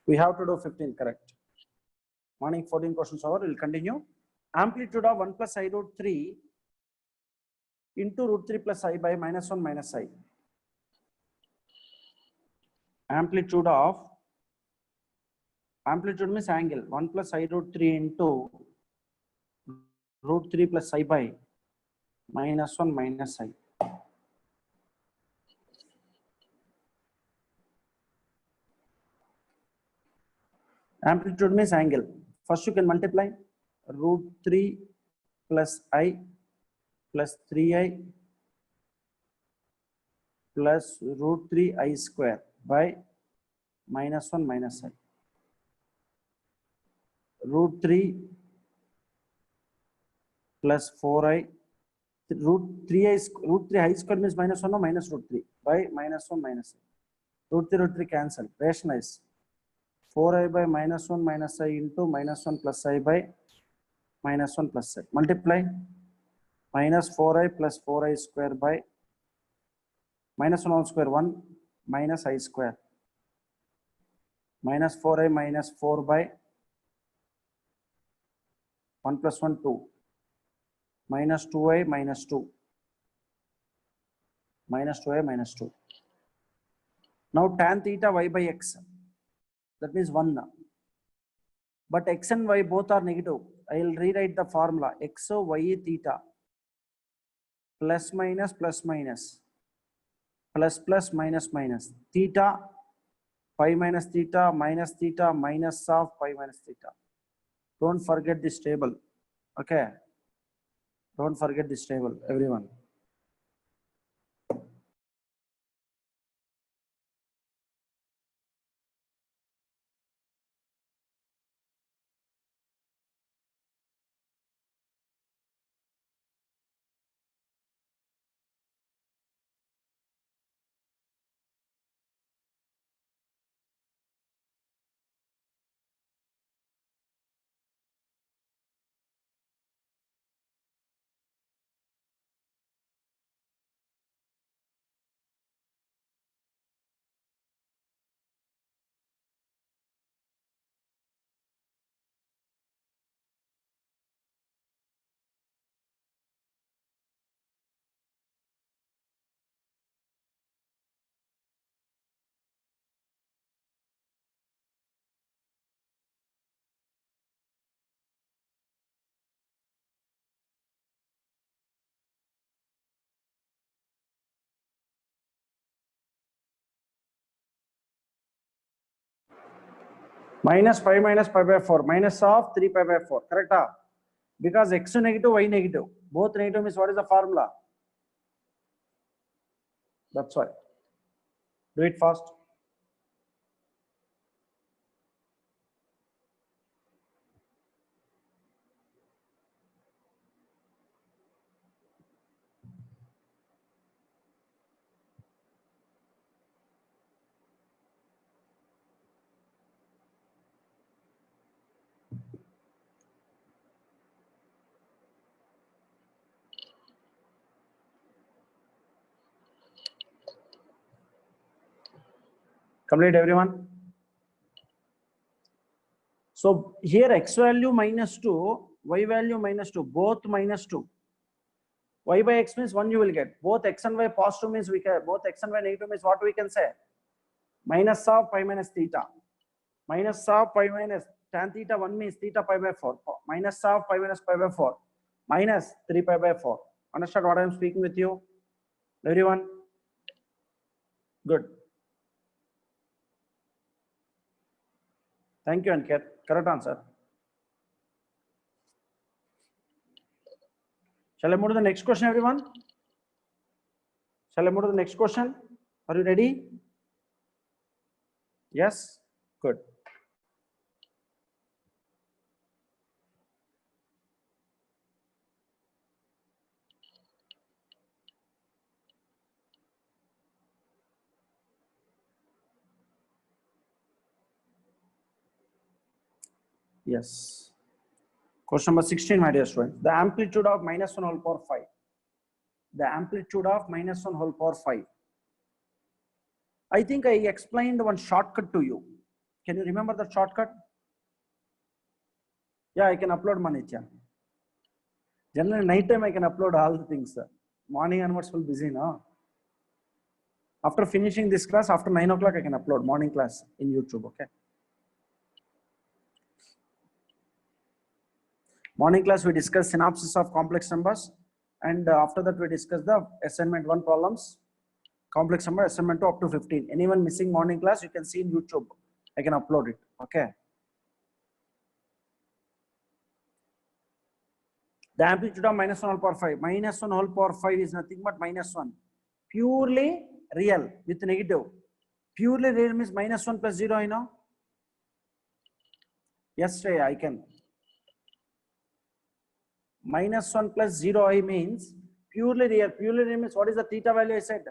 We have to do 15, correct. Morning 14 questions over, we'll continue. Amplitude of 1 plus I root 3 into root 3 plus I by minus 1 minus I. Amplitude means angle. 1 plus I root 3 into root 3 plus I by minus 1 minus I. Amplitude means angle. First you can multiply root 3 plus I plus 3I plus root 3I square by minus 1 minus I. Root 3 plus 4I, root 3I square means minus 1 or minus root 3 by minus 1 minus I. Root 3 cancel, rationalize. 4I by minus 1 minus I into minus 1 plus I by minus 1 plus I. Multiply minus 4I plus 4I square by minus 1 whole square 1 minus I square. Minus 4I minus 4 by 1 plus 1 2 minus 2I minus 2 minus 2I minus 2. Now tan theta y by x, that means 1. But x and y both are negative. I will rewrite the formula x o y theta plus minus plus minus plus plus minus minus theta pi minus theta minus of pi minus theta. Don't forget this table. Okay, don't forget this table, everyone. Minus pi by 4 minus of 3 pi by 4, correct? Because x negative, y negative, both negative means what is the formula? That's why. Do it fast. Complete, everyone. So here x value minus 2, y value minus 2, both minus 2. Y by x means 1 you will get. Both x and y positive means we can, both x and y negative means what we can say? Minus of pi minus theta. Minus of pi minus tan theta 1 means theta pi by 4. Minus of pi minus pi by 4. Minus 3 pi by 4. Understand what I am speaking with you? Everyone? Good. Thank you, Aniket. Correct answer. Shall I move to the next question, everyone? Shall I move to the next question? Are you ready? Yes? Good. Yes. Question number 16, my dear students. The amplitude of minus 1 whole power 5. The amplitude of minus 1 whole power 5. I think I explained one shortcut to you. Can you remember the shortcut? Yeah, I can upload Manitya. Generally, night time I can upload all the things. Morning onwards full busy now. After finishing this class, after 9 o'clock, I can upload morning class in YouTube. Okay. Morning class, we discuss synopsis of complex numbers, and after that, we discuss the assignment 1 problems, complex number, assignment 2 up to 15. Anyone missing morning class, you can see in YouTube. I can upload it. Okay. The amplitude of minus 1 whole power 5. Minus 1 whole power 5 is nothing but minus 1. Purely real with negative. Purely real means minus 1 plus 0, I know. Yes, I can. Minus 1 plus 0 I means purely real. Purely real means what is the theta value I said?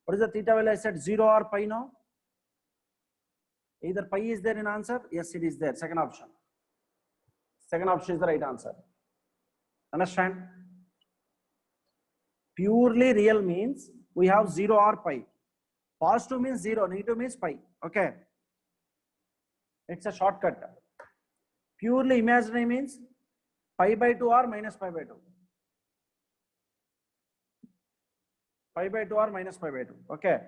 What is the theta value I said? 0 or pi, no? Either pi is there in answer? Yes, it is there. Second option. Second option is the right answer. Understand? Purely real means we have 0 or pi. Positive means 0, negative means pi. Okay. It's a shortcut. Purely imaginary means pi by 2 or minus pi by 2. Pi by 2 or minus pi by 2. Okay.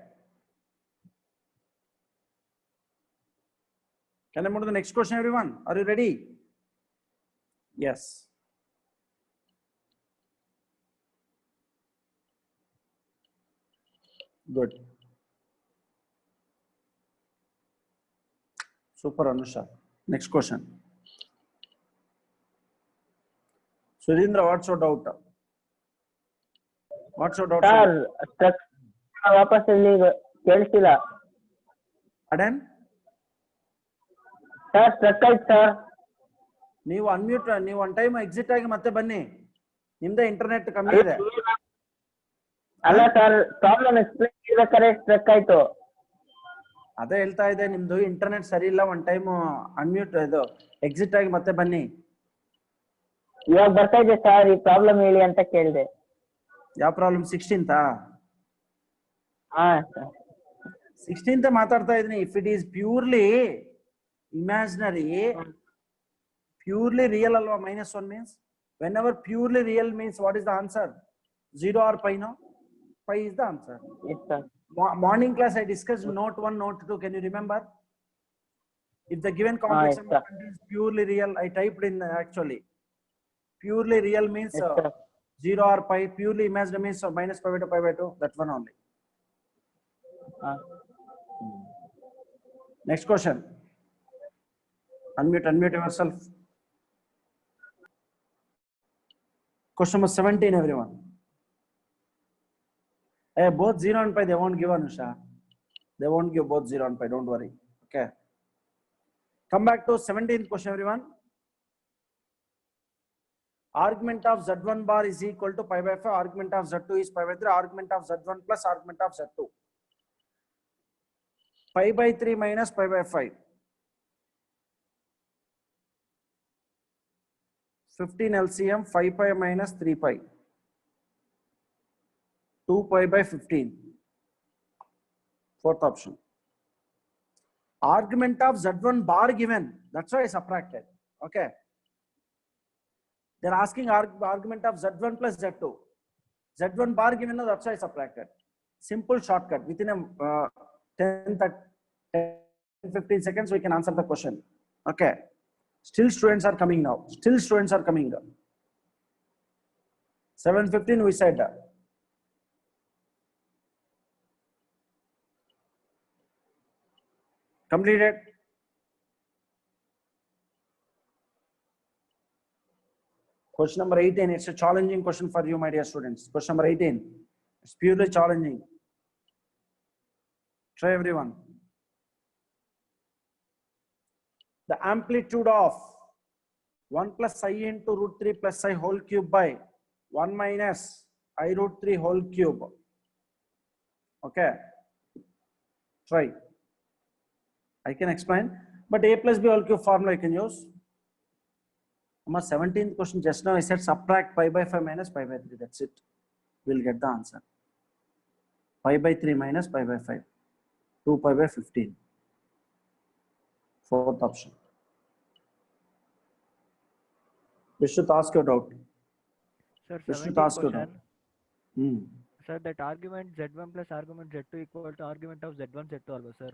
Can I move to the next question, everyone? Are you ready? Yes. Good. Super, Anusha. Next question. Surendra, what's your doubt? What's your doubt? Sir, struck ವಾಪಸ್ ಇಲ್ಲಿ ಕೇಳಿಸಿಲ್ಲ. Pardon? Sir, struck ಆಯ್ತು sir. ನೀವು unmute, ನೀವು one time exit ಆಗಿ ಮತ್ತೆ ಬನ್ನಿ. ನಿಮ್ದೇ internet ಕಮ್ಮಿ ಇದೆ. ಅಲ್ಲ ಸರ್, ಪ್ರಾಬ್ಲಮ್ ಎಕ್ಸ್ಪ್ಲೇನ್ ಮಾಡ್ಬೇಕಾದ್ರೆ ಸ್ಟ್ರಕ್ ಆಯ್ತು. ಅದೇ ಹೇಳ್ತಾ ಇದೆ, ನಿಮ್ದು ಇಂಟರ್ನೆಟ್ ಸರಿ ಇಲ್ಲ. ಒನ್ ಟೈಮ್ ಅನ್ಮ್ಯೂಟ್ ಇದು ಎಕ್ಸಿಟ್ ಆಗಿ ಮತ್ತೆ ಬನ್ನಿ. ಇವಾಗ ಬರ್ತಾ ಇದೆ ಸರ್, ಈ ಪ್ರಾಬ್ಲಮ್ ಹೇಳಿ ಅಂತ ಕೇಳಿದೆ. ಯಾವ ಪ್ರಾಬ್ಲಮ್? 16th? ಹಾ ಸರ್, 16th ಮಾತಾಡ್ತಾ ಇದೀನಿ. If it is purely imaginary, purely real ಅಲ್ವಾ? minus 1 means whenever purely real means what is the answer? 0 or pi, no? Pi is the answer. yes sir. Morning class I discussed note 1, note 2. Can you remember? If the given complex number contains purely real, I typed in actually. Purely real means Yes, 0 or pi. Purely imaginary means minus pi by 2. That one only. Next question. Unmute yourself. Question number 17, everyone. Both 0 and pi, they won't give, Anusha. They won't give both 0 and pi, don't worry. Okay. Come back to 17th question, everyone. Argument of Z1 bar is equal to pi by 5. Argument of Z2 is pi by 3. Argument of Z1 plus argument of Z2. Pi by 3 minus pi by 5. 15 LCM, 5 pi minus 3 pi. 2 pi by 15. Fourth option. Argument of Z1 bar given. That's why I subtracted. Okay. They're asking argument of Z1 plus Z2. Z1 bar given, that's why I subtracted. Simple shortcut. Within a 10-15 seconds, we can answer the question. Okay. Still students are coming now. Still students are coming now. 7:15 we said that. Completed. Question number 18. It's a challenging question for you, my dear students. Question number 18. It's purely challenging. Try, everyone. The amplitude of 1 plus I into root 3 plus I whole cube by 1 minus I root 3 whole cube. Okay. Try. I can explain, but A plus B whole cube formula I can use. My 17th question just now I said subtract pi by 5 minus pi by 3. That's it. We'll get the answer. Pi by 3 minus pi by 5. 2 pi by 15. Fourth option. Vishnu, ask your doubt. Sir, Vishnu, 17th ask your doubt. question. Sir, that argument z1 plus argument z2 equal to argument of z1 z2 algo, sir.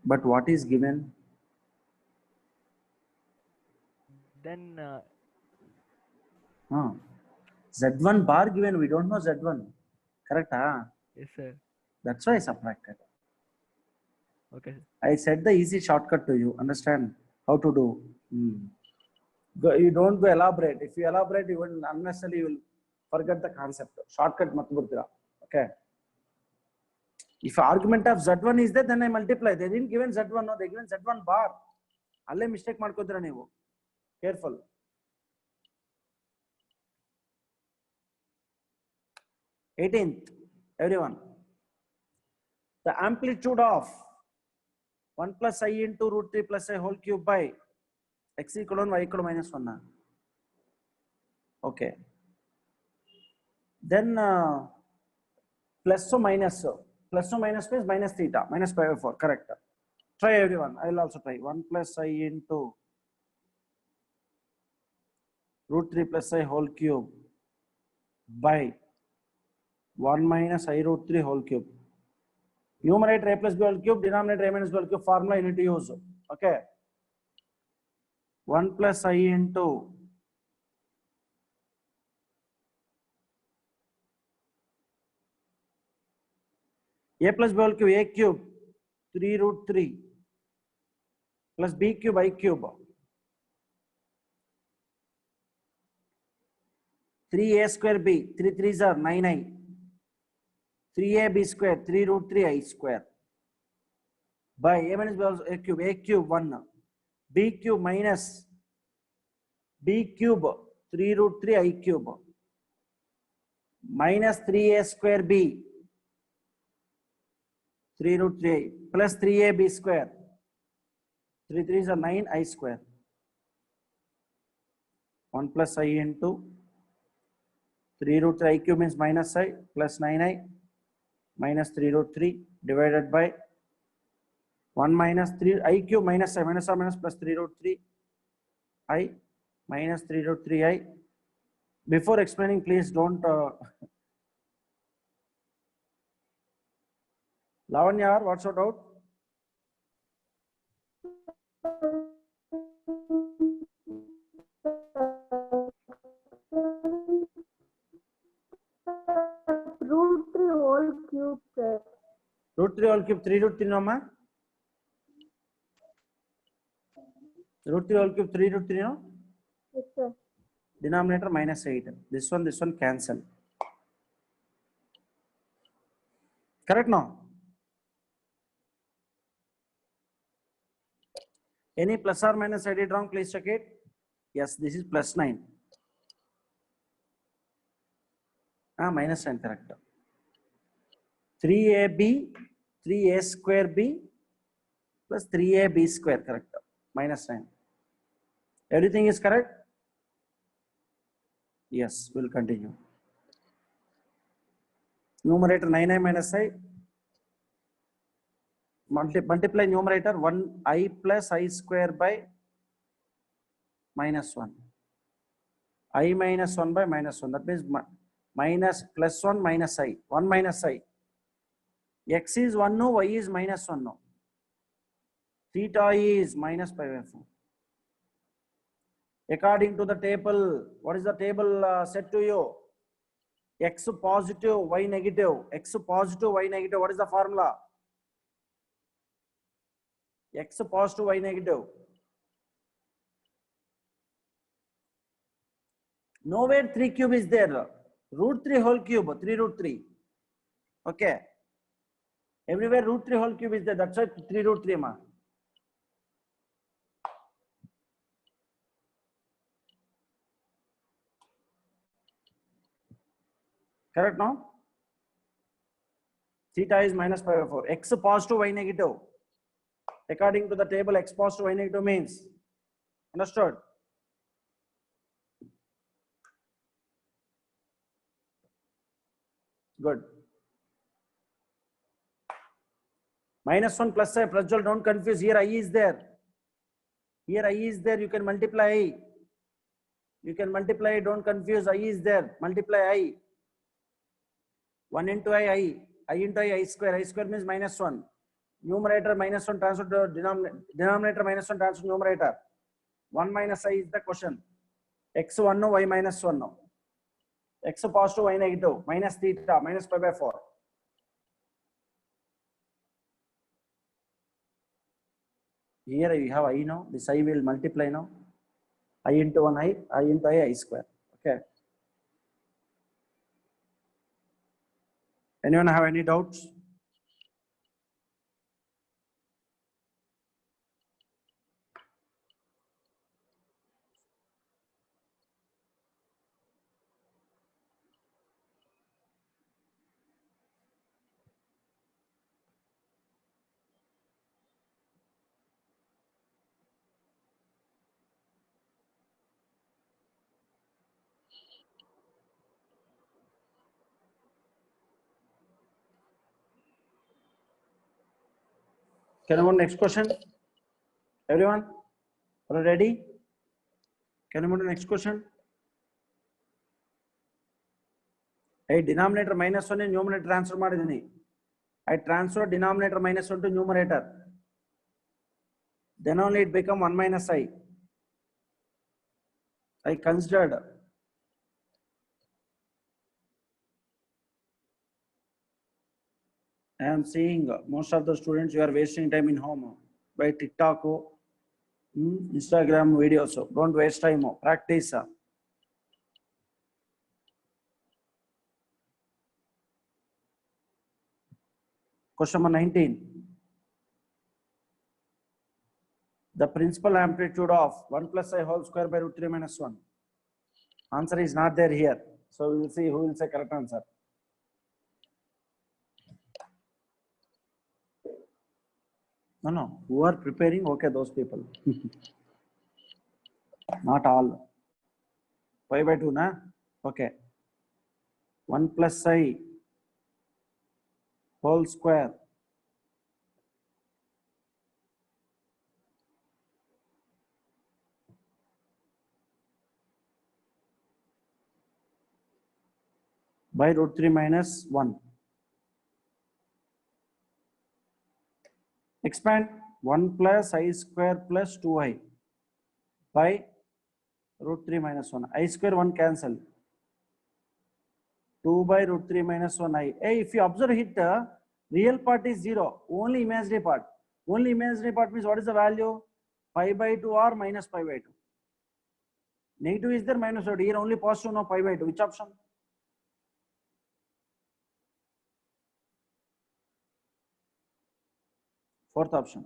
But what is given? Then Z1 bar given, we don't know Z1. Correct? yes, sir. That's why I subtracted. Okay, sir. I said the easy shortcut to you. Understand how to do. You don't go elaborate. If you elaborate, you will unnecessarily you will forget the concept. Shortcut mat burtira. Okay. If argument of Z1 is there, then I multiply. They didn't given Z1, no, they given Z1 bar. Alle mistake ಮಾಡ್ಕೋತೀರಾ ನೀವು. Careful. 18th, everyone. The amplitude of 1 plus I into root 3 plus I whole cube by x equal to 1, y equal to minus 1. Okay. Then plus or minus. Plus or minus means minus theta, minus pi by 4. Correct. Try everyone. I will also try. 1 plus I into root 3 plus I whole cube by 1 minus I root 3 whole cube. Numerator a plus b whole cube, denominator a minus b whole cube formula you need to use. Okay. 1 plus I into a plus b whole cube, a cube 3 root 3 plus b cube I cube 3a square b 3 3s are 9i 3ab square 3 root 3 I square by a minus b a cube 1 b cube minus b cube 3 root 3 I cube minus 3a square b 3 root 3 I plus 3ab square 3 3s are 9 I square 1 plus I into 3 root 3 I cube means minus I plus 9i minus 3 root 3 divided by 1 minus 3 I cube minus I minus I minus plus 3 root 3 I minus 3 root 3 I. Before explaining, please don't Lavanya, what's your doubt? Root 3 whole cube, sir. Root 3 whole cube 3 root 3 no ma? Root 3 whole cube 3 root 3 no? Yes, sir. Denominator minus 8. This one cancel. Correct now? Any plus or minus I did wrong, please check it. Yes, this is plus 9. Minus 9, correct. 3ab, 3a square b plus 3ab square, correct. Minus 9. Everything is correct? Yes, we'll continue. Numerator 9i minus I. Multiply numerator 1i plus I square by minus 1. I minus 1 by minus 1. That means minus plus 1 minus I. 1 minus I. X is 1 no, y is minus 1 no. Theta is minus pi by 4. According to the table, what is the table set to you? X positive, y negative. X positive, y negative. What is the formula? X positive, y negative. Nowhere 3 cube is there. Root 3 whole cube, 3 root 3. Okay. Everywhere root 3 whole cube is there. That's why 3 root 3 ma. Correct now? Theta is minus pi by 4. X positive, y negative. According to the table, x positive, y negative means. Understood? Good. Minus 1 plus I, don't confuse. Here I is there. Here I is there, you can multiply I. You can multiply, don't confuse, I is there, multiply I. 1 into I into I square means -1. Numerator -1 transfer to denominator -1 transfer to numerator. 1 minus I is the question. X1 y -1. X positive, y negative, minus theta, minus pi by 4. Here you have I now, this I will multiply now. I into 1 I into I square. Okay. Anyone have any doubts? Can I move next question? Everyone, are you ready? Can I move to next question? Hey, denominator -1 and numerator transfer ಮಾಡಿದೀನಿ. I transfer denominator -1 to numerator. Then only it become 1 minus I. I considered. I am seeing most of the students, you are wasting time in home by TikTok, Instagram videos. Don't waste time. Practice. Question number 19. The principal amplitude of 1 plus I whole square by root 3 minus 1. Answer is not there here. So we will see who will say correct answer. No. Who are preparing? Okay, those people. Not all. Pi by 2, na? Okay. 1 plus I whole square by root 3 minus 1. Expand 1 plus I square plus 2I by root 3 minus 1. I square 1 cancel. 2 by root 3 minus 1I. Hey, if you observe it, real part is 0. Only imaginary part. Only imaginary part means what is the value? Pi by 2 or minus pi by 2. Negative is there, minus or here only positive, no pi by 2. Which option? Fourth option.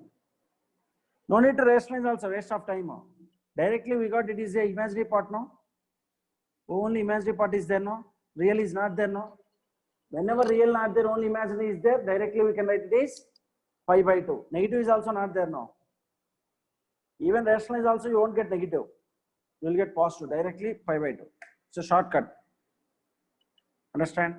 No need to rationalize also, waste of time. Directly we got it is a imaginary part, no? Only imaginary part is there, no? Real is not there, no? Whenever real not there, only imaginary is there, directly we can write it is pi by 2. Negative is also not there, no? Even rationalize also you won't get negative. You will get positive, directly pi by 2. It's a shortcut. Understand?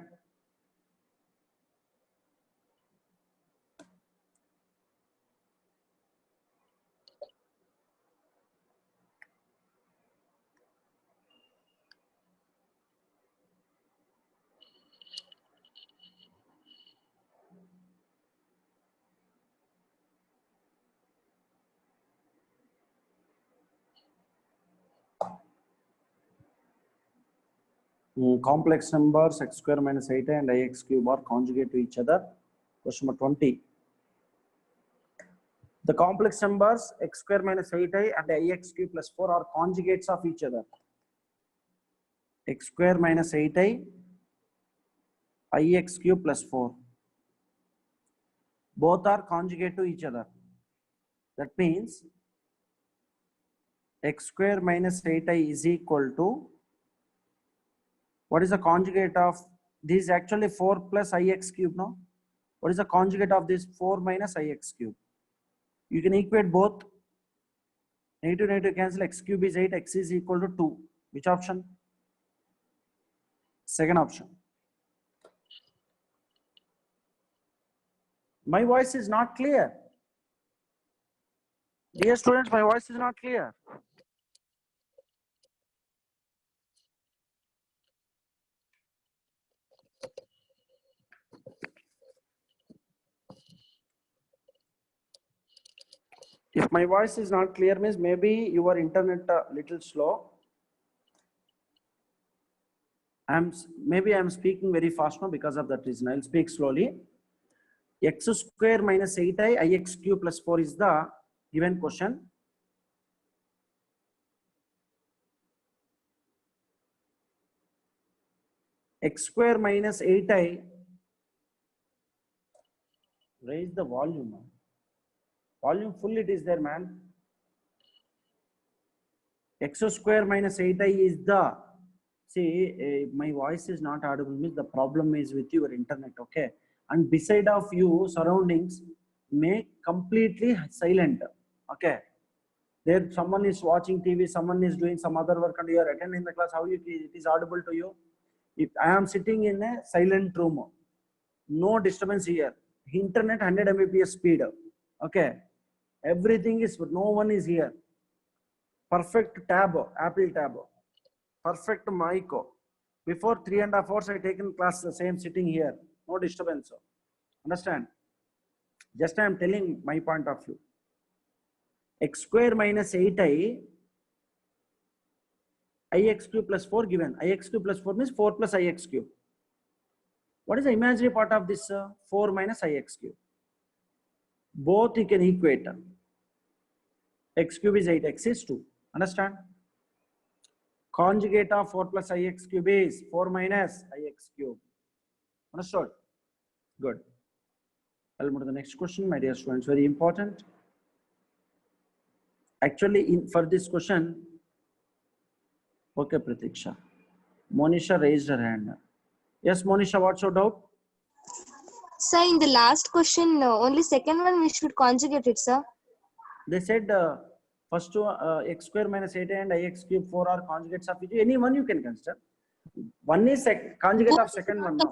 Complex numbers x square minus 8i and ix cube are conjugate to each other. Question number 20. The complex numbers x square minus 8i and ix cube plus 4 are conjugates of each other. X square minus 8i, ix cube plus 4. Both are conjugate to each other. That means x square minus 8i is equal to, what is the conjugate of this? Actually 4 plus ix cube, no? What is the conjugate of this? 4 minus ix cube. You can equate both. Negative negative cancel, x cube is 8, x is equal to 2. Which option? Second option. My voice is not clear. Dear students, my voice is not clear. If my voice is not clear, means maybe your internet little slow. Maybe I'm speaking very fast now because of that reason. I'll speak slowly. X square minus 8i ix cube plus 4 is the given question. X square minus 8i, raise the volume. Volume full it is there, man. X square minus 8i is the, see, my voice is not audible, means the problem is with your internet, okay? And beside of you, surroundings, make completely silent, okay? There someone is watching TV, someone is doing some other work and you are attending the class, how it is audible to you? If I am sitting in a silent room, no disturbance here, internet 100 Mbps speed, okay? Everything is, no one is here. Perfect tab, Apple tab, perfect mic. Before 3.5 hours I taken class, the same sitting here, no disturbance. Understand? Just I am telling my point of view. X square minus 8i, ix cube plus 4 given. Ix cube plus 4 means 4 plus ix cube. What is the imaginary part of this 4 minus ix cube? Both you can equate. X cube is 8, x is 2. Understand? Conjugate of 4 plus ix cube is 4 minus ix cube. Understood? Good. I'll move to the next question, my dear students. Very important. Actually, for this question, okay, Pratiksha. Monisha raised her hand. Yes, Monisha, what's your doubt? Sir, in the last question, only second one we should conjugate it, sir. They said first two x square minus 8 and ix cube 4 are conjugates of each. Any one you can consider. One is conjugate of second one now.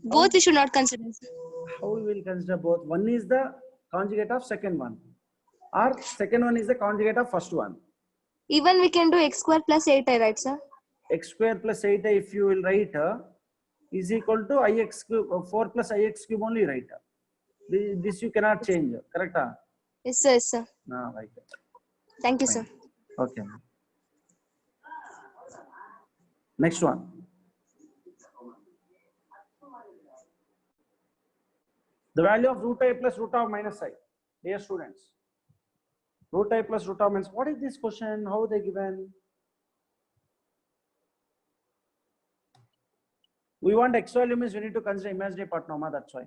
Both we should not consider, sir. How we will consider both? One is the conjugate of second one, or second one is the conjugate of first one. Even we can do x square plus 8i, right, sir? X square plus 8 if you will write is equal to ix cube 4 plus ix cube only, right? This you cannot change, correct? Yes, sir. Yes, sir. No, right. Thank you, Fine. sir. Okay. Next one. The value of root I plus root of minus I. Dear students, root I plus root of minus. What is this question? How they given? We want x value means we need to consider imaginary part, Norma, that's why.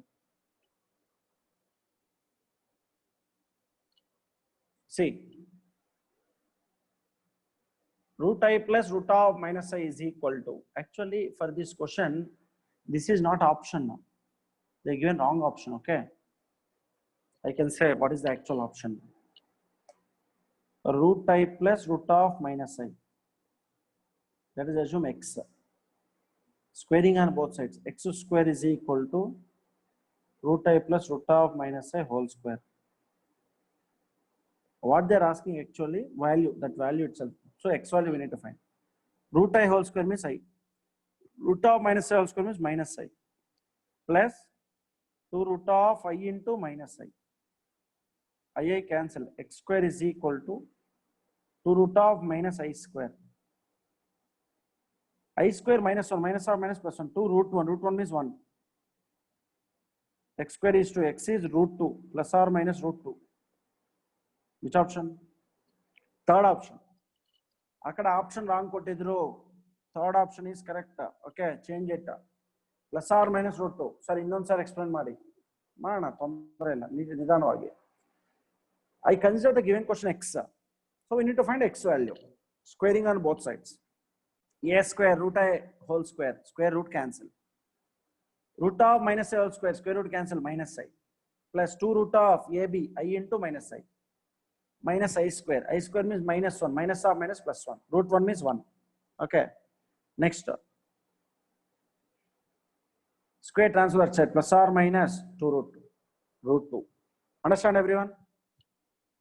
See, root I plus root of minus I is equal to, actually for this question, this is not option now. They given wrong option, okay? I can say what is the actual option. Root I plus root of minus I. That is assume x. Squaring on both sides. X square is equal to root I plus root of minus I whole square. What they are asking actually, value, that value itself. So x value we need to find. Root I whole square means I. Root of minus I whole square means minus I. Plus 2 root of I into minus I. I cancel. X square is equal to 2 root of minus I square. I square minus 1, minus or minus plus 1, 2 root 1. Root 1 means 1. X square is 2. X is root 2 plus or minus root 2. Which option? Third option. Akada option wrong kottidru. Third option is correct. Okay, change it. Plus or minus root 2. Sir, innond sir explain madi. Mana tondre illa. Nidanavagi. I consider the given question x. So we need to find x value. Squaring on both sides. A square root I whole square. Square root cancel. Root of minus I whole square. Square root cancel minus I. Plus 2 root of AB I into minus I. Minus I square. I square means minus 1. Minus of minus plus 1. Root 1 means 1. Okay. Next. Square transfer side plus or minus 2 root 2. Root 2. Understand everyone?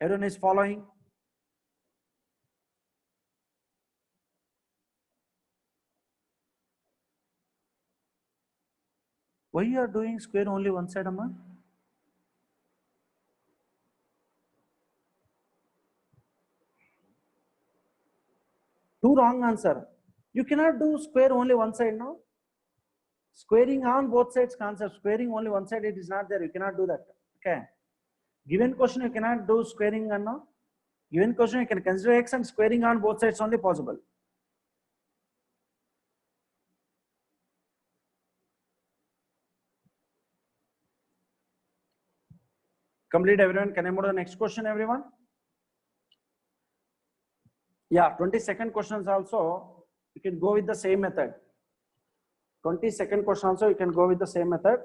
Everyone is following? Why you are doing square only one side, Amma? Two wrong answer. You cannot do square only one side now. Squaring on both sides concept. Squaring only one side, it is not there. You cannot do that. Okay. Given question, you cannot do squaring on now. Given question, you can consider x and squaring on both sides only possible. Complete everyone. Can I move to the next question, everyone? Yeah, 22nd questions also, you can go with the same method. 22nd question also, you can go with the same method.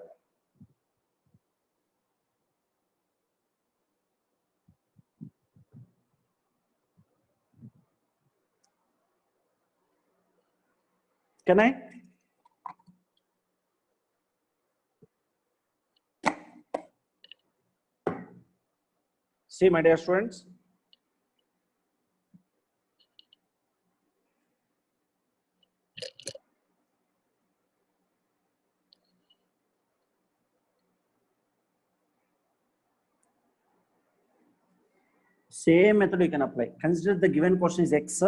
Can I? See, my dear students. Same method you can apply. Consider the given question is x,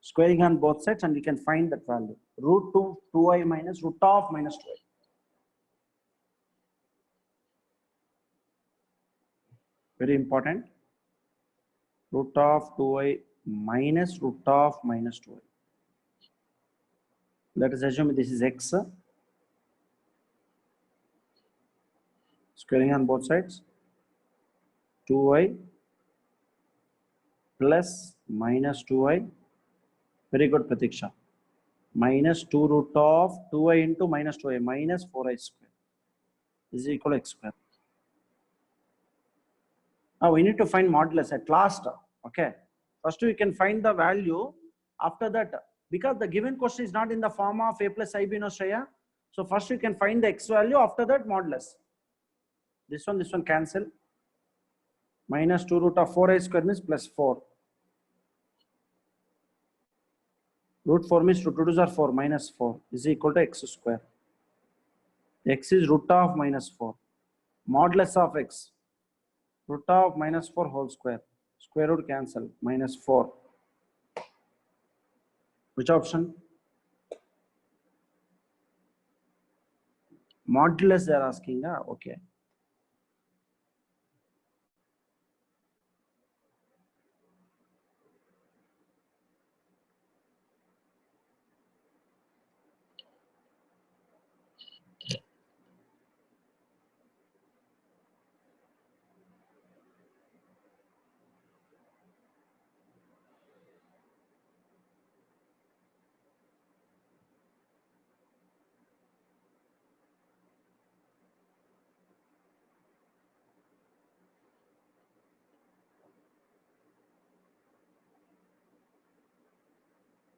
squaring on both sides, and we can find that value. Root 2i minus root of minus 2i. Very important. Root of 2i minus root of minus 2i. Let us assume this is x, squaring on both sides, 2i plus minus 2i. Very good, Pratiksha. Minus 2 root of 2i into minus 2i minus 4i square is equal to x square. Now we need to find modulus at last. Okay. First we can find the value. After that, because the given question is not in the form of a plus ib no Shreya. So first you can find the x value. After that, modulus. This one cancel. Minus 2 root of 4i square means plus 4. Root 4 means root 2's are 4 minus 4 is equal to x square. X is root of minus 4. Modulus of x. Root of minus 4 whole square. Square root cancel. Minus 4. Which option? Modulus they are asking. Okay.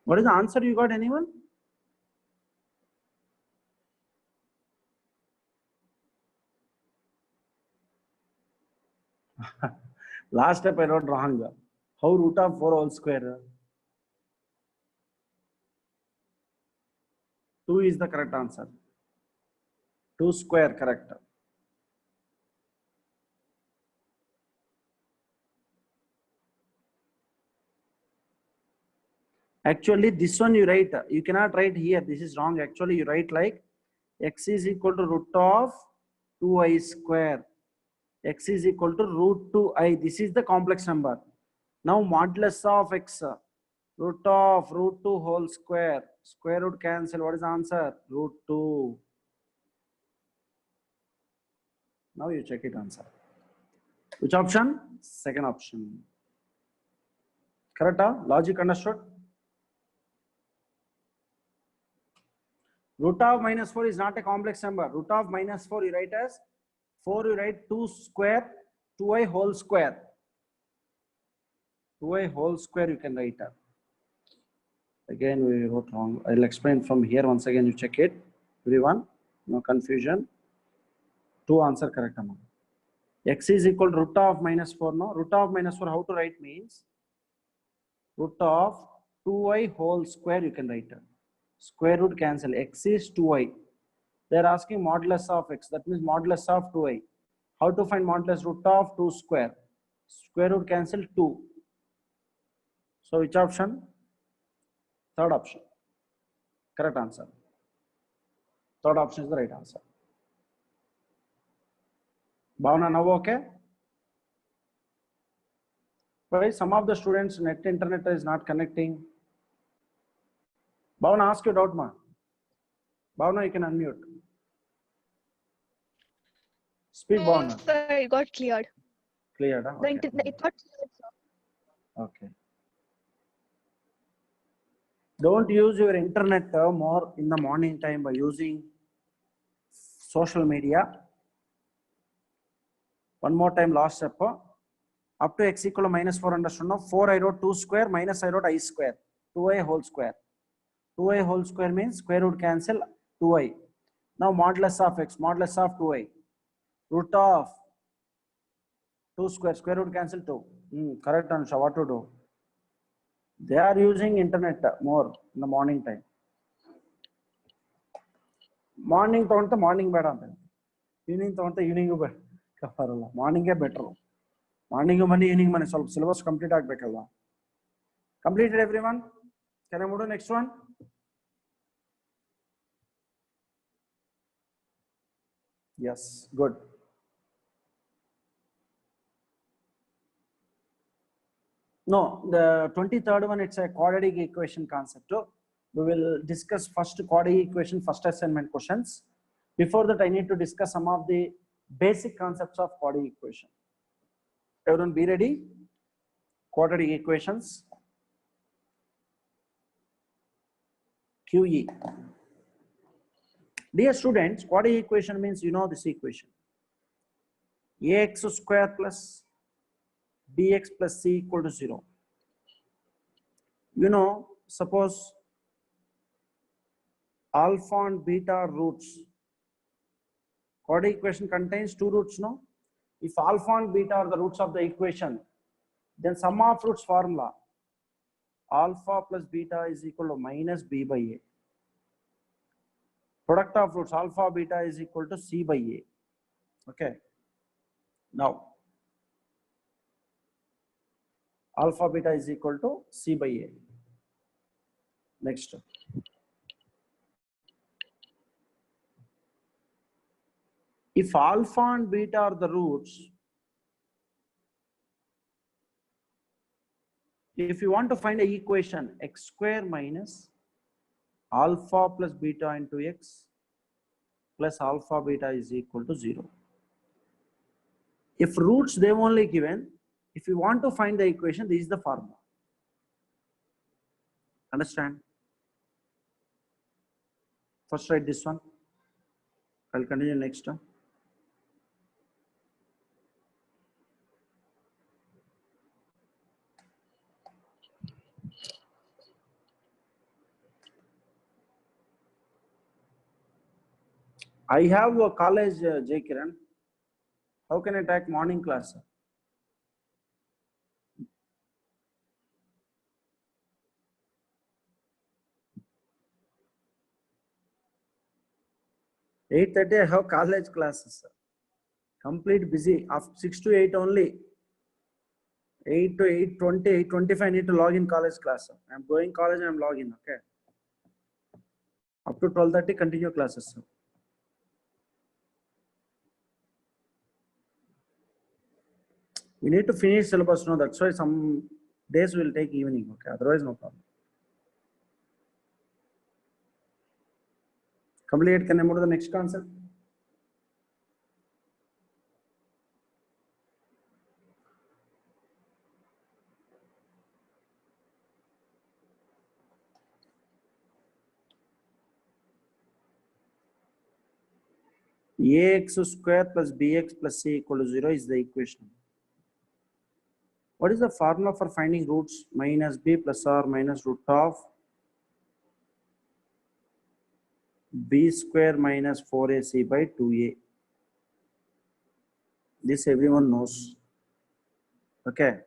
What is the answer you got, anyone? Last step I wrote wrong. How root of 4 whole square? 2 is the correct answer. 2 square correct. Actually, this one you write, you cannot write here. This is wrong. Actually, you write like x is equal to root of 2i square. X is equal to root 2i. This is the complex number. Now modulus of x, root of root 2 whole square. Square root cancel. What is the answer? Root 2. Now you check it answer. Which option? Second option. Correct? Logic understood? Root of minus 4 is not a complex number. Root of minus 4 you write as 4, you write 2 square, 2i whole square. 2i whole square you can write. Again we wrote wrong. I'll explain from here. Once again you check it. Everyone, no confusion. 2 answer correct amount. X is equal to root of minus 4. No, root of minus 4, how to write means root of 2y whole square you can write. Square root cancel. X is 2y. They are asking modulus of x. That means modulus of 2y. How to find modulus root of 2 square? Square root cancel 2. So which option? Third option. Correct answer. Third option is the right answer. Bhavana, now okay? Why some of the students net internet is not connecting? Bhavana, ask your doubt, ma. Bhavana, you can unmute. Speak, Bhavana. Sir, it got cleared. Cleared, huh? The Okay. it got cleared, sir. Okay. Don't use your internet more in the morning time by using social media. One more time, last step. Up to x equal to minus 4 understood now. 4 I wrote 2 square minus I wrote I square. 2i whole square. 2i whole square means square root cancel 2i. Now modulus of x, modulus of 2i. Root of 2 square, square root cancel 2. Correct, Anusha. What to do? They are using internet more in the morning time. Morning to morning better. Evening to evening better. Morning better. Morning money, evening money. So syllabus complete agbekalva. Completed everyone? Can I move to next one? Yes, good. No, the 23rd one, it's a quadratic equation concept. We will discuss first quadratic equation, first assignment questions. Before that, I need to discuss some of the basic concepts of quadratic equation. Everyone be ready? Quadratic equations. QE. Dear students, quadratic equation means you know this equation. Ax square plus bx plus c equal to 0. You know, suppose alpha and beta roots. Quadratic equation contains two roots, no? If alpha and beta are the roots of the equation, then sum of roots formula, alpha plus beta is equal to minus b by a. Product of roots, alpha beta is equal to c by a. Okay. Now, alpha beta is equal to c by a. Next. If alpha and beta are the roots, if you want to find an equation, x square minus alpha plus beta into x plus alpha beta is equal to 0. If roots they've only given, if you want to find the equation, this is the formula. Understand? First write this one. I'll continue next time. I have a college, J. Kiran. How can I take morning class? 8:30 I have college classes. Complete busy. After 6 to 8 only. 8 to 8:20, 8:25 I need to log in college class. I'm going college and I'm logging. Okay. Up to 12:30 continue classes. We need to finish syllabus. No, that's why some days will take evening. Okay. Otherwise, no problem. Complete. Can I move to the next concept? Ax square plus bx plus c equal to 0 is the equation. What is the formula for finding roots minus b plus or minus root of b square minus 4ac by 2a? This everyone knows. Okay.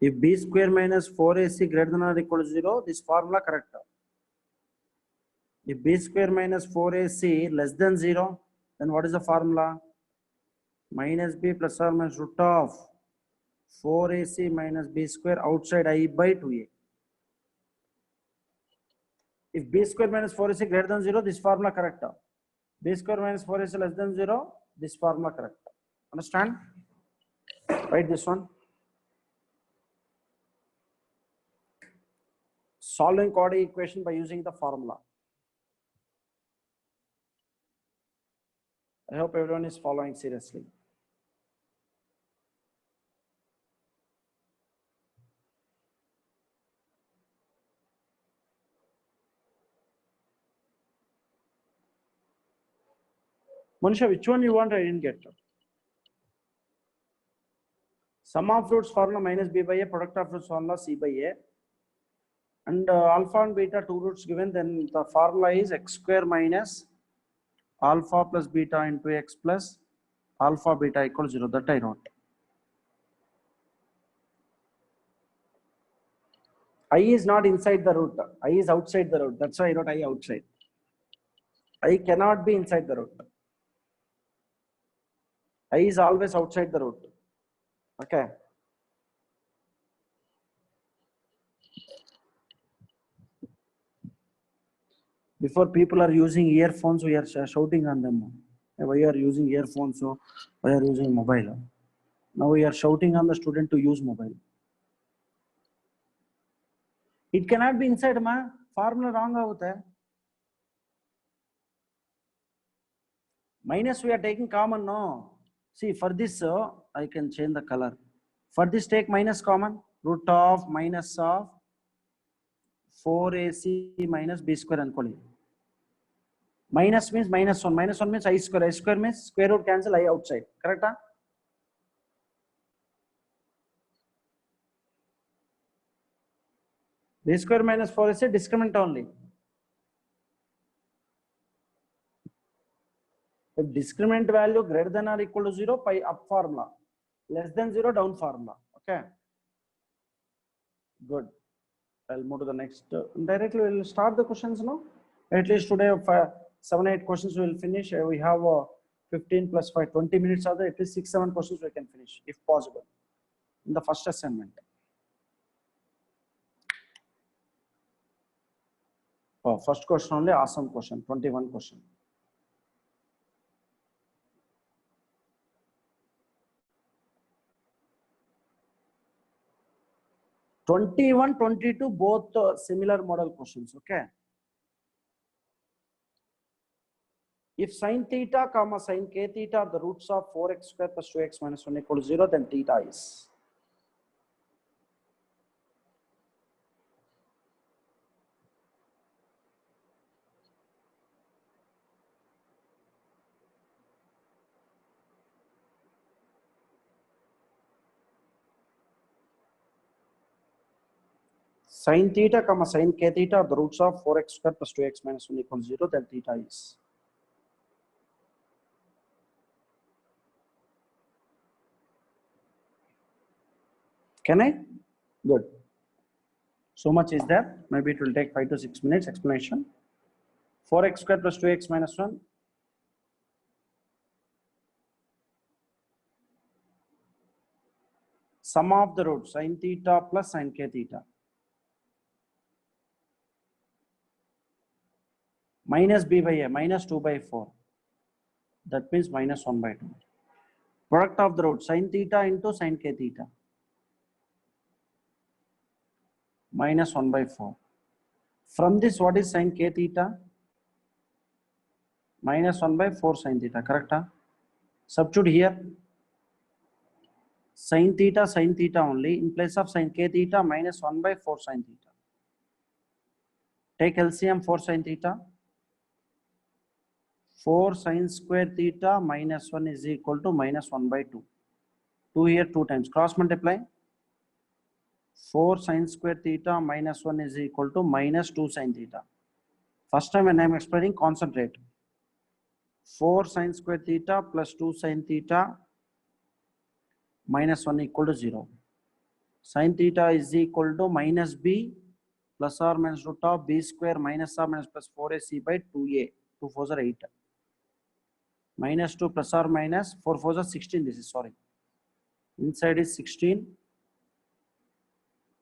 If b square minus 4ac greater than or equal to 0, this formula correct. If b square minus 4ac less than 0, then what is the formula? Minus b plus or minus root of 4ac minus b square outside I by 2a. If b square minus 4ac greater than 0, this formula correct. B square minus 4ac less than 0, this formula correct. Understand? Write this one. Solving coordinate equation by using the formula. I hope everyone is following seriously. Manisha, which one you want? I didn't get. Sum of roots formula minus b by a, product of roots formula c by a. And alpha and beta two roots given, then the formula is x square minus alpha plus beta into x plus alpha beta equals 0. That I wrote. I is not inside the root. I is outside the root. That's why I wrote I outside. I cannot be inside the root. I is always outside the root. Okay. Before people are using earphones, we are shouting on them. Why you are using earphones? So why are using mobile? Now we are shouting on the student to use mobile. It cannot be inside, ma. Formula wrong out there. Minus we are taking common, no. See, for this, I can change the color. For this, take minus common. Root of minus of 4ac minus b square and minus means minus 1. Minus 1 means I square. I square means square root cancel I outside. Correct? Huh? B square minus 4 is a discriminant only. If discriminant value greater than or equal to 0, pi up formula. Less than 0, down formula. Okay. Good. I'll move to the next. Directly we'll start the questions now. At least today, 7-8 questions we will finish. We have 15 plus 5, 20 minutes. Are there? At least 6-7 questions we can finish, if possible, in the first assignment. Oh, first question only, awesome question. 21 question. (21, 22) both similar model questions. Okay. If sin theta comma sin k theta are the roots of 4x square plus 2x minus 1 equal to 0, then theta is. Sin theta comma sin k theta are the roots of 4x square plus 2x minus 1 equals 0, then theta is. Can I? Good. So much is there. Maybe it will take 5 to 6 minutes explanation. 4x square plus 2x minus 1. Sum of the roots sin theta plus sin k theta. Minus b by a minus 2 by 4. That means minus 1 by 2. Product of the root sin theta into sin k theta. Minus 1 by 4. From this, what is sin k theta? Minus 1 by 4 sin theta. Correct? Huh? Substitute here. Sin theta only. In place of sin k theta, minus 1 by 4 sin theta. Take LCM 4 sin theta. 4 sin square theta minus 1 is equal to minus 1 by 2. 2 here 2 times. Cross multiply. 4 sin square theta minus 1 is equal to minus 2 sin theta. First time when I am explaining, concentrate. 4 sin square theta plus 2 sin theta minus 1 equal to 0. Sin theta is equal to minus b plus or minus root of b square minus or minus plus 4ac by 2a. 2 4s are 8. Minus 2 plus or minus 4 4s are 16. This is, sorry. Inside is 16.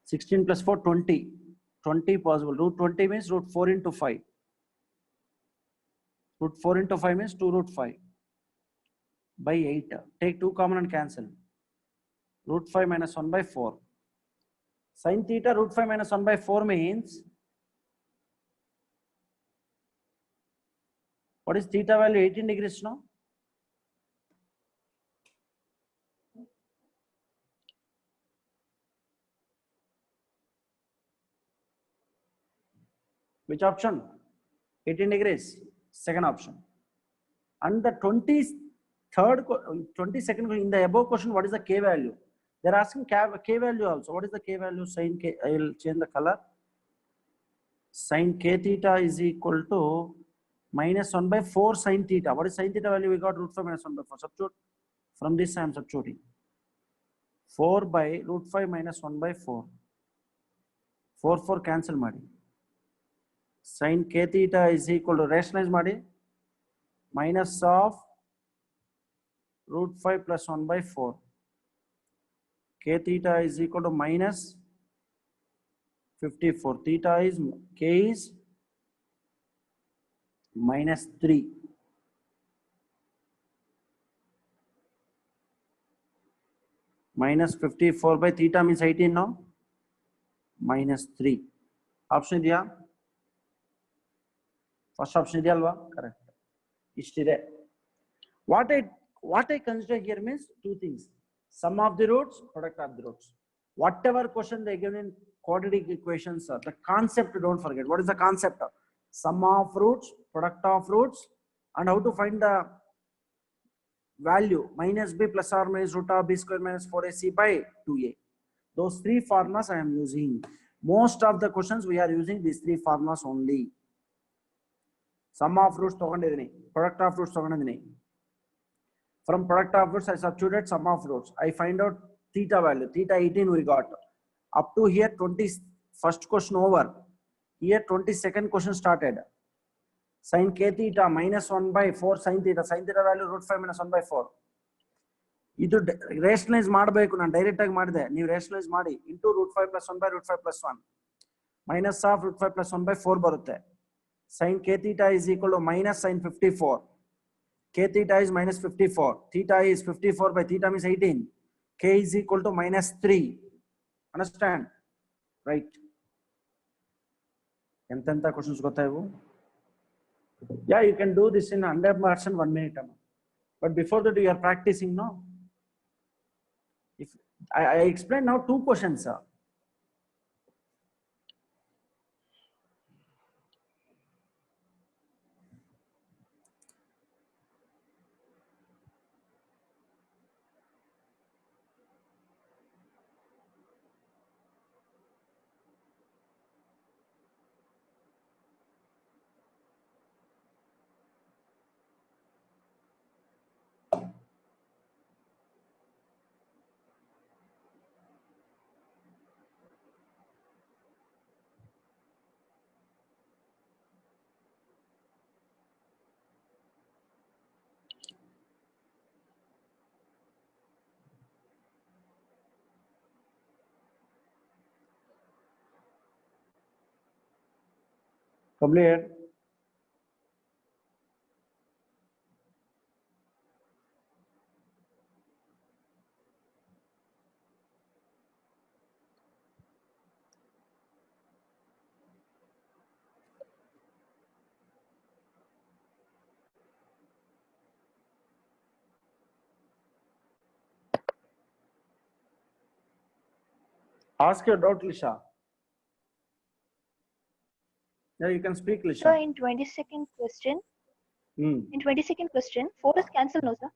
16 plus 4, 20. 20 possible. Root 20 means root 4 into 5. Root 4 into 5 means 2 root 5 by 8. Take 2 common and cancel. Root 5 minus 1 by 4. Sin theta root 5 minus 1 by 4 means, what is theta value? 18 degrees, no? Which option? 18 degrees. Second option. And the 22nd in the above question, what is the k value? They are asking k value also. What is the k value? Sin k, I will change the color. Sin k theta is equal to minus 1 by 4 sin theta. What is sin theta value? We got root 5 minus 1 by 4. Substitute. From this I am substituting. 4 by root 5 minus 1 by 4. 4 4 cancel ಮಾಡಿ. Sin k theta is equal to, rationalize ಮಾಡಿ, minus of root 5 plus 1 by 4. K theta is equal to minus 54. Theta is, k is minus 3. Minus 54 by theta means 18 now. Minus 3. Option idea? First option idea alva? Correct. Ishtide. What I consider here means two things. Sum of the roots, product of the roots. Whatever question they give in quadratic equations, the concept don't forget. What is the concept? Sum of roots, product of roots, and how to find the value minus b plus or minus root of b square minus 4ac by 2a. Those three formulas I am using. Most of the questions we are using these three formulas only. Sum of roots ತಗೊಂಡಿದ್ದೀನಿ, product of roots ತಗೊಂಡಿದ್ದೀನಿ. From product of roots, I substituted sum of roots. I find out theta value. Theta 18 we got. Up to here, 21st question over. Here, 22nd question started. Sin k theta minus 1 by 4 sin theta. Sin theta value root 5 minus 1 by 4. ಇದು ರೇಷನಲೈಸ್ ಮಾಡಬೇಕು. ನಾನು direct ಆಗಿ ಮಾಡಿದೆ, ನೀವು rationalise ಮಾಡಿ. Into root 5 plus 1 by root 5 plus 1 minus of root 5 plus 1 by 4 ಬರುತ್ತೆ. Sin k theta is equal to minus sin 54. K theta is minus 54. Theta is 54 by theta means 18. K is equal to minus 3. Understand? Right. Entanta questions gottaivu? Yeah, you can do this in 100% 1 minute. But before that, you are practicing, no? If I explain now 2 questions, sir. Complete. Ask your doubt, Lisha. Yeah, you can speak, Lisha. So in 22nd question, in 22nd question, 4 is cancelled, no sir?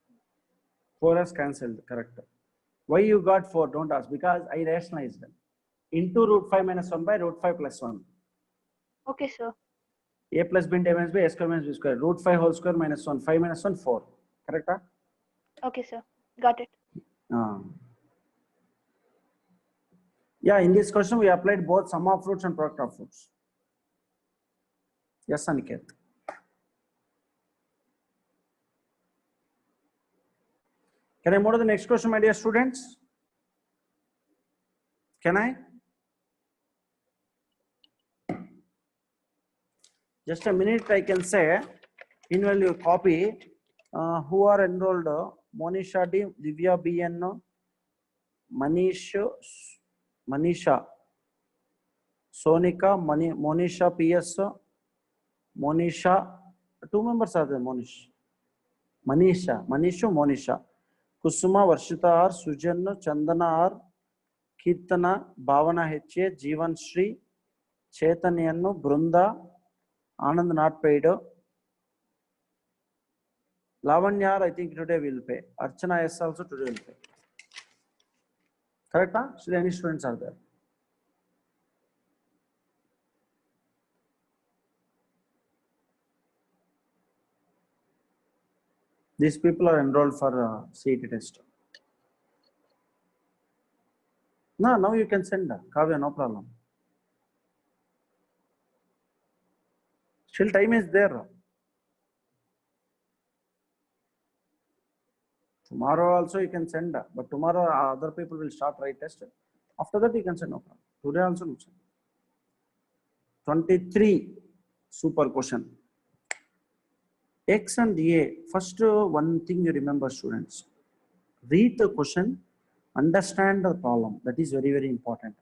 4 has cancelled, correct. Why you got 4? Don't ask. Because I rationalized them. into root 5 minus 1 by root 5 plus 1. Okay, sir. A plus b into a minus b, a square minus b square. Root 5 whole square minus 1. 5 minus 1, 4. Correct? Okay, sir. Got it. Yeah, in this question, we applied both sum of roots and product of roots. Yes, Aniket. Can I move to the next question, my dear students? Can I? Just a minute, I can say, meanwhile you copy, who are enrolled, Monisha D, Divya BN, Manisha, Sonika, Monisha PS, Monisha, 2 members are there, Manisha, Monisha, Kusuma, Varshita R, Sujan, Chandana R, Kirtana, Bhavana H, Jeevan Shri, Chaitanya, Brunda, Anand not paid. Lavanya, I think today will pay. Archana S also today will pay. Correct? So any students are there? These people are enrolled for CET test. No, now you can send Kavya, no problem. Still time is there. Tomorrow also you can send, but tomorrow other people will start write test. After that you can send, no problem. Today also you send. 23 super question. X and A. First one thing you remember, students. Read the question, understand the problem. That is very, very important.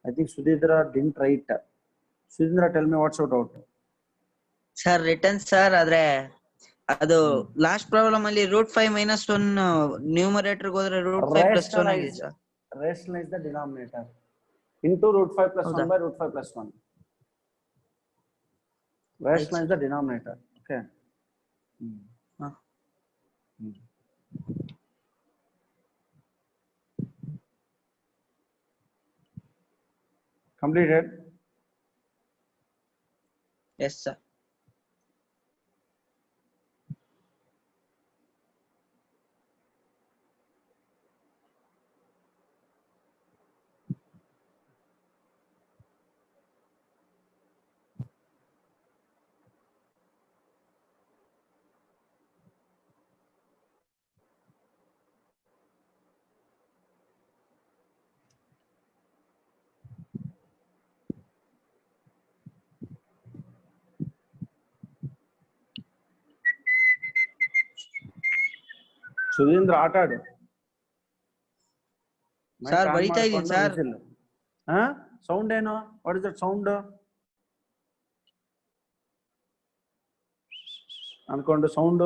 I think Sudhindra didn't write. Sudhindra, tell me what's your doubt. Sir, written sir, adre ಅದು last problem ಅಲ್ಲಿ √5 - 1 numerator ಹೋದ್ರೆ √5 + 1 ಆಗಿದೆ sir. Rationalize the denominator into √5 + 1 by √5 + 1. Rationalize the denominator. Okay. Completed? Yes sir. Sudhindra ಆಟಾಡು. Sir ಬರಿತಾ ಇದೀನಿ sir. Sound ಏನು? What is that sound? ಅನ್ಕೊಂಡು sound.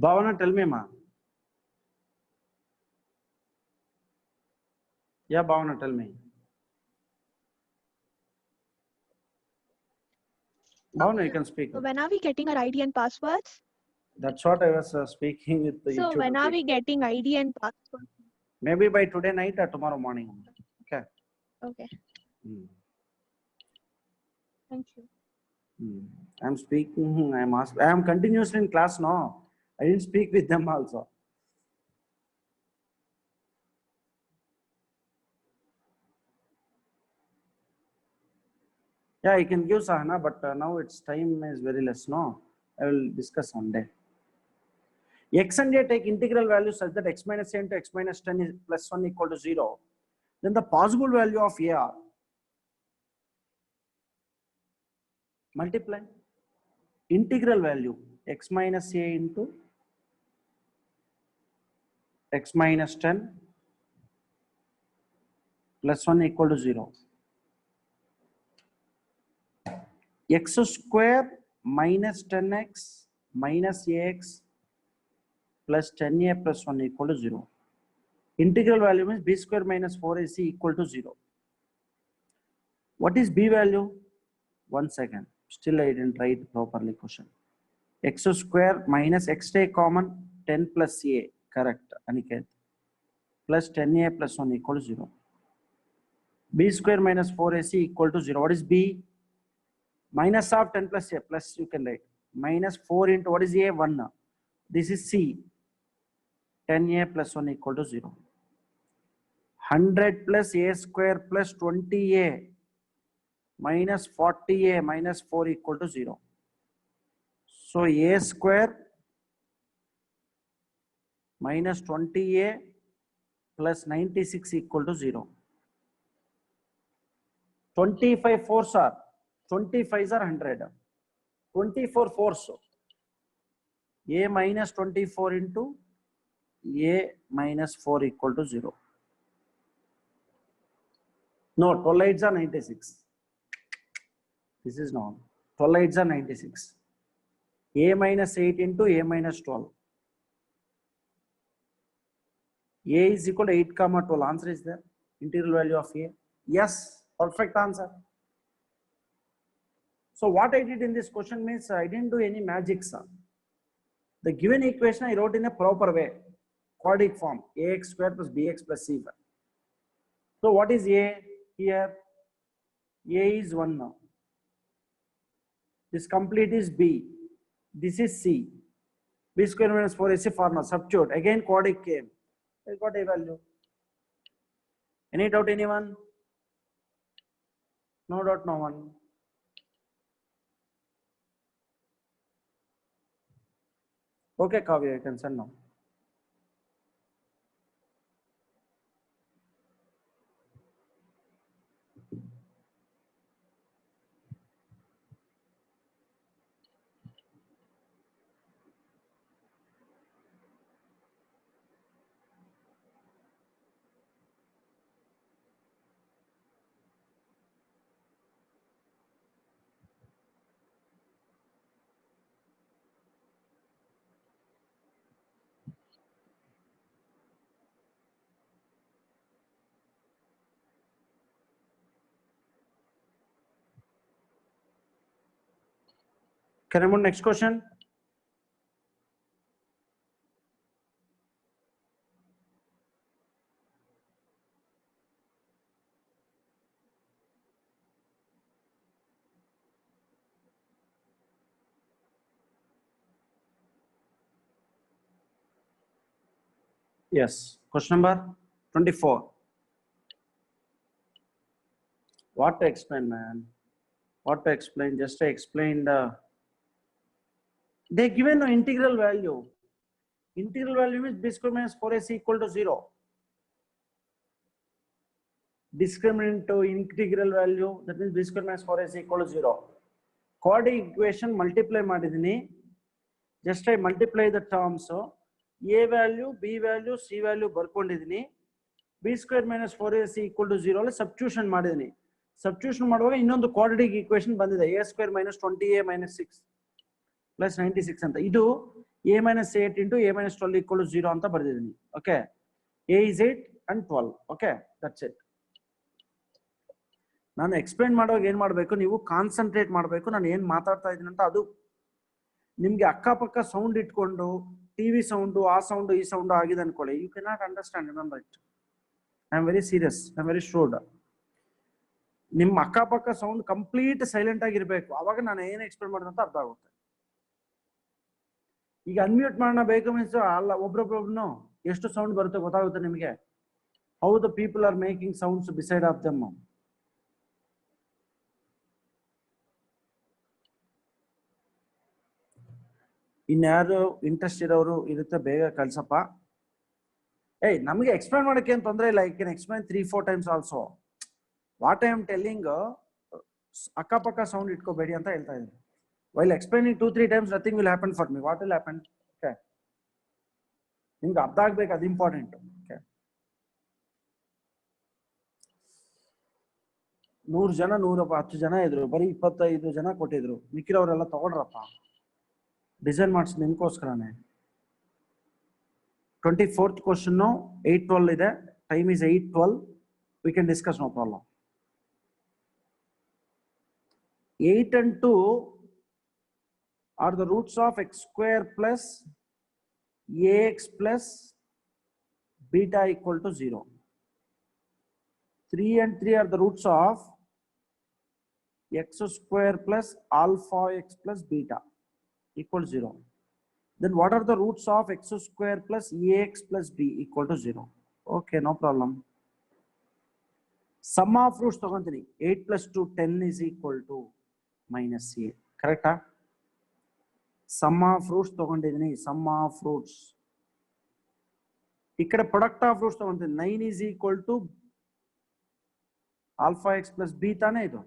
Bhavana, tell me, ma. Yeah, Bhavana, tell me. Bhavana, you can speak. So when are we getting our ID and passwords? That's what I was speaking with the So YouTube when are we people. getting ID and passwords? Maybe by today night or tomorrow morning. Okay. Okay. Hmm. Thank you. I'm speaking. I am continuously in class now. I didn't speak with them also. Yeah, I can give Sahana, but now its time is very less. No, I will discuss someday. X and A take integral value such that x minus a into x minus 10 is plus 1 equal to 0. Then the possible value of A are multiply integral value x minus a into x minus 10 plus 1 equal to 0. X square minus 10x minus ax plus 10a plus 1 equal to 0. Integral value means b square minus 4ac equal to 0. What is b value? 1 second. Still I didn't write properly question. X square minus x take common 10 plus a. Correct. Aniket. Plus 10a plus 1 equal to 0. B square minus 4ac equal to 0. What is b? Minus of 10 plus a plus you can write. Minus 4 into what is a? 1. This is c. 10a plus 1 equal to 0. 100 plus a square plus 20a minus 40a minus 4 equal to 0. So a square minus 20a plus 96 equal to 0. 25 fours are 25s are 100. 24 fours. A minus 24 into a minus 4 equal to 0. No, 12 8s are 96. This is not. 12 8s are 96. A minus 8 into a minus 12. A is equal to 8 comma 12. Answer is there. Integral value of a. Yes, perfect answer. So what I did in this question means I didn't do any magic, sir. The given equation I wrote in a proper way. Quadratic form. Ax square plus bx plus c. So what is a here? A is 1 now. This complete is b. This is c. B square minus 4ac formula. Substitute. Again quadratic came. I got a value. Any doubt anyone? No doubt, no one. Okay, Kavya, you can send now. Can I move next question? Yes. Question number 24. What to explain, man? What to explain? Just to explain the. They given no integral value. Integral value is b square minus 4ac equal to 0. Discriminant to integral value, that means b square minus 4ac equal to 0. Quadratic equation multiply madidini. Just I multiply the terms. So a value, b value, c value ಬರ್ಕೊಂಡಿದ್ದೀನಿ. b square minus 4ac equal to 0 ಅಲ್ಲಿ substitution ಮಾಡಿದ್ದೀನಿ. Substitution ಮಾಡುವಾಗ ಇನ್ನೊಂದು quadratic equation ಬಂದಿದೆ. a square minus 20a minus 6 plus 96 ಅಂತ. ಇದು a minus 8 into a minus 12 equal to 0 ಅಂತ ಬರೆದಿದ್ದೀನಿ. Okay. a is 8 and 12. Okay. That's it. ನಾನು ಎಕ್ಸ್ಪ್ಲೈನ್ ಮಾಡುವಾಗ ಏನು ಮಾಡಬೇಕು, ನೀವು ಕಾನ್ಸಂಟ್ರೇಟ್ ಮಾಡಬೇಕು ನಾನು ಏನು ಮಾತಾಡ್ತಾ ಇದ್ದೀನಿ ಅಂತ. ಅದು ನಿಮಗೆ ಅಕ್ಕಪಕ್ಕ ಸೌಂಡ್ ಇಟ್ಕೊಂಡು ಟಿವಿ ಸೌಂಡು ಆ ಸೌಂಡು ಈ ಸೌಂಡು ಆಗಿದೆ ಅನ್ಕೊಳ್ಳಿ, you can not understand. Remember it. I am very serious, I am very sured. ನಿಮ್ಮ ಅಕ್ಕಪಕ್ಕ ಸೌಂಡ್ ಕಂಪ್ಲೀಟ್ ಸೈಲೆಂಟ್ ಆಗಿರ್ಬೇಕು, ಅವಾಗ ನಾನು ಏನು ಎಕ್ಸ್ಪ್ಲೇನ್ ಮಾಡಿದೆ ಅಂತ ಅರ್ಥ ಆಗುತ್ತೆ. ಈಗ ಅನ್ಮ್ಯೂಟ್ ಮಾಡೋಣ ಬೇಕು ಮೀನ್ಸ್ ಅಲ್ಲ, ಒಬ್ರೊಬ್ರೊಬ್ನು ಎಷ್ಟು ಸೌಂಡ್ ಬರುತ್ತೆ ಗೊತ್ತಾಗುತ್ತೆ ನಿಮಗೆ. How the people are making sounds beside of them. ಇನ್ಯಾರು ಇಂಟ್ರೆಸ್ಟ್ ಇರೋರು ಇರುತ್ತೆ ಬೇಗ ಕಳ್ಸಪ್ಪ. ಏಯ್ ನಮಗೆ ಎಕ್ಸ್ಪ್ಲೈನ್ ಮಾಡೋಕ್ಕೆ ಏನು ತೊಂದರೆ ಇಲ್ಲ. I can explain 3-4 times also. What I am telling, ಅಕ್ಕಪಕ್ಕ ಸೌಂಡ್ ಇಟ್ಕೋಬೇಡಿ ಅಂತ ಹೇಳ್ತಾ ಇದ್ದೀನಿ. While explaining 2-3 times, nothing will happen for me. What will happen? Okay. ನಿಮ್ಗೆ ಅರ್ಥ ಆಗ್ಬೇಕು, ಅದು ಇಂಪಾರ್ಟೆಂಟ್. ಓಕೆ, 100 ಜನ 110 ಜನ ಇದ್ರು, ಬರೀ 25 ಜನ ಕೊಟ್ಟಿದ್ರು, ಮಿಕ್ಕಿರೋರೆಲ್ಲ ತಗೊಂಡ್ರಪ್ಪ. ಡಿಸೈನ್ ಮಾಡಿಸಿ ನಿಮ್ಗೋಸ್ಕರನೇ. 24th question 8:12 ಇದೆ. Time is 8:12. We can discuss, no problem. 8 and 2 are the roots of x square plus ax plus beta equal to 0. 3 and 3 are the roots of x square plus alpha x plus beta equal to 0. Then what are the roots of x square plus ax plus b equal to 0? Okay, no problem. Sum of roots ತಗೊಂತೀನಿ. 8 plus 2 10 is equal to minus a. Correct? Sum of roots ತಗೊಂಡಿದ್ದೀನಿ. Sum of roots. ಈ ಕಡೆ product of roots ತಗೊಂತೀನಿ. 9 is equal to alpha x plus b ತಾನೇ ಇದು.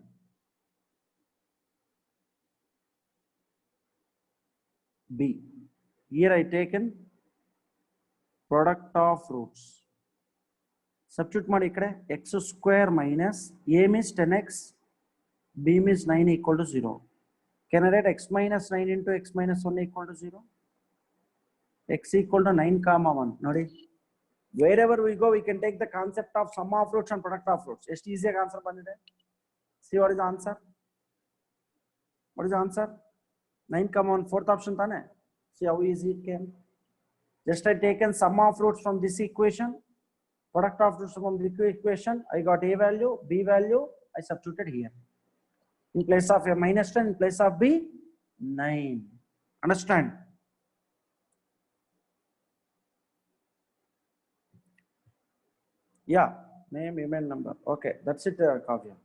b. Here I taken product of roots. Substitute ಮಾಡಿ ಈ ಕಡೆ x square minus a means 10x, b means 9 equal to 0. Can I write x minus 9 into x minus 1 equal to 0? X equal to 9 comma 1. Nodi. Wherever we go, we can take the concept of sum of roots and product of roots. Just easy answer bandide. See what is the answer? What is the answer? 9 comma 1, fourth option tane. See how easy it came. Just I taken sum of roots from this equation, product of roots from this equation. I got a value, b value. I substituted here. In place of a minus 10, in place of b, 9. Understand? Yeah, name, email number. Okay, that's it, Kavya.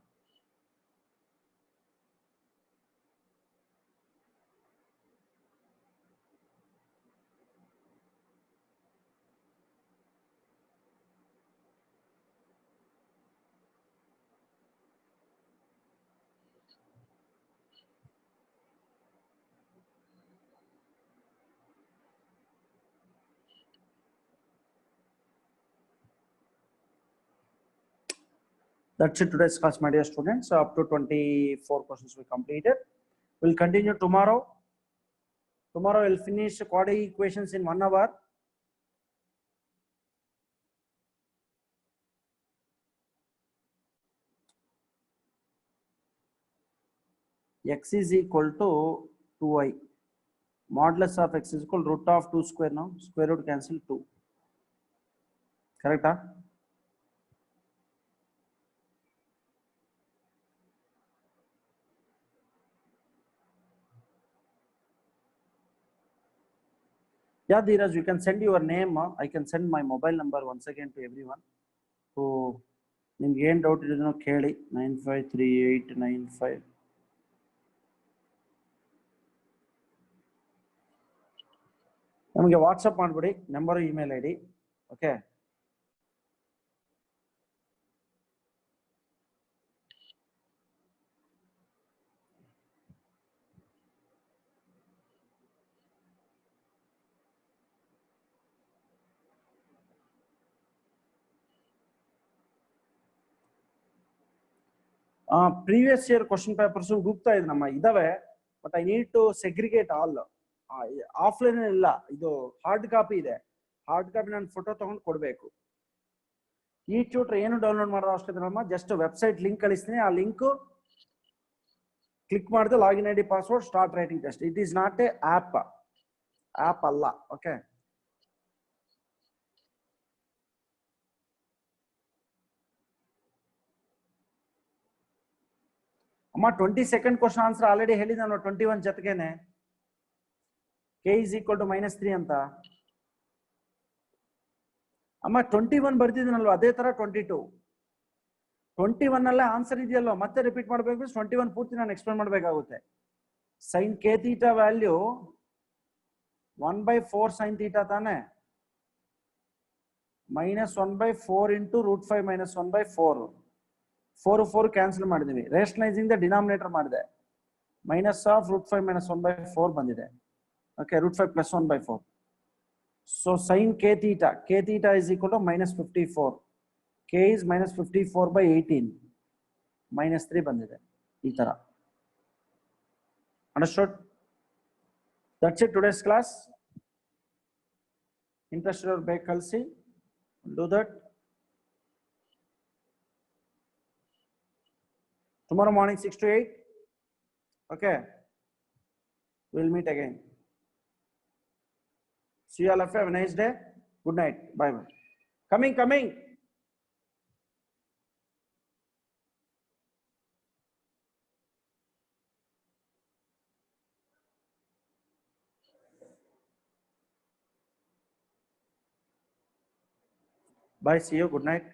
That's it today's class, my dear students. Up to 24 questions we completed. We'll continue tomorrow. Tomorrow we'll finish quadratic equations in 1 hour. X is equal to 2i. Modulus of x is equal to root of 2 square now. Square root cancel 2. Correct? Huh? Yeah, Dheeraj, you can send your name. I can send my mobile number once again to everyone. So, ನಿಮ್ಗೆ ಏನು doubt ಇದೆನೋ ಕೇಳಿ. 953895. ನಮಗೆ WhatsApp ಮಾಡ್ಬಿಡಿ, number email ID. Okay, previous year question papers ಹುಡುಕ್ತಾ ಇದ್ ನಮ್ಮ ಇದಾವೆ. But I need to segregate all. Offline ಇಲ್ಲ, ಇದು ಹಾರ್ಡ್ ಕಾಪಿ ಇದೆ. ಹಾರ್ಡ್ ಕಾಪಿ ನಾನು ಫೋಟೋ ತಗೊಂಡು ಕೊಡ್ಬೇಕು. ಈ ಟ್ಯೂಟರ್ ಏನು ಡೌನ್ಲೋಡ್ ಮಾಡೋ ಅವಶ್ಯಕತೆ ನಮ್ಮ, ಜಸ್ಟ್ ವೆಬ್ಸೈಟ್ ಲಿಂಕ್ ಕಳಿಸ್ತೀನಿ. ಆ ಲಿಂಕ್ ಕ್ಲಿಕ್ ಮಾಡಿದ್ರೆ login ID password start writing test. It is not a app ಅಲ್ಲ. ಓಕೆ, ಅಮ್ಮ 22nd ಕ್ವಶನ್ ಆನ್ಸರ್ ಆಲ್ರೆಡಿ ಹೇಳಿ ನಾನು 21 ಜೊತೆಗೇನೆ. k is equal to -3 ಅಂತ. ಅಮ್ಮ 21 ಬರ್ದಿದ್ದೀನಲ್ವ, ಅದೇ ತರ 22. 21 ಅಲ್ಲೇ ಆನ್ಸರ್ ಇದೆಯಲ್ವ, ಮತ್ತೆ ರಿಪೀಟ್ ಮಾಡಬೇಕು. 21 ಪೂರ್ತಿ ನಾನು ಎಕ್ಸ್ಪ್ಲೇನ್ ಮಾಡಬೇಕಾಗುತ್ತೆ. sin k theta value 1/4 sin theta ತಾನೆ, -1/4 into √5 - 1/4. 4 4 ಕ್ಯಾನ್ಸಲ್ ಮಾಡಿದೀವಿ. ರೇಷನಲೈಸಿಂಗ್ ದ ಡಿನಾಮಿನೇಟರ್ ಮಾಡಿದೆ. ಮೈನಸ್ ಆಫ್ √5 - 1/4 ಬಂದಿದೆ. Okay, √5 + 1/4. So sine k theta is equal to -54. k is -54/18 -3 ಬಂದಿದೆ. ಈ ತರ. Understood? That's it today's class. Interested or ಬೇಗ ಕಳಿಸಿ. Do that. Tomorrow morning 6 to 8. Okay. We'll meet again. See you all. Have a nice day. Good night. Bye bye. Coming. Bye. See you. Good night.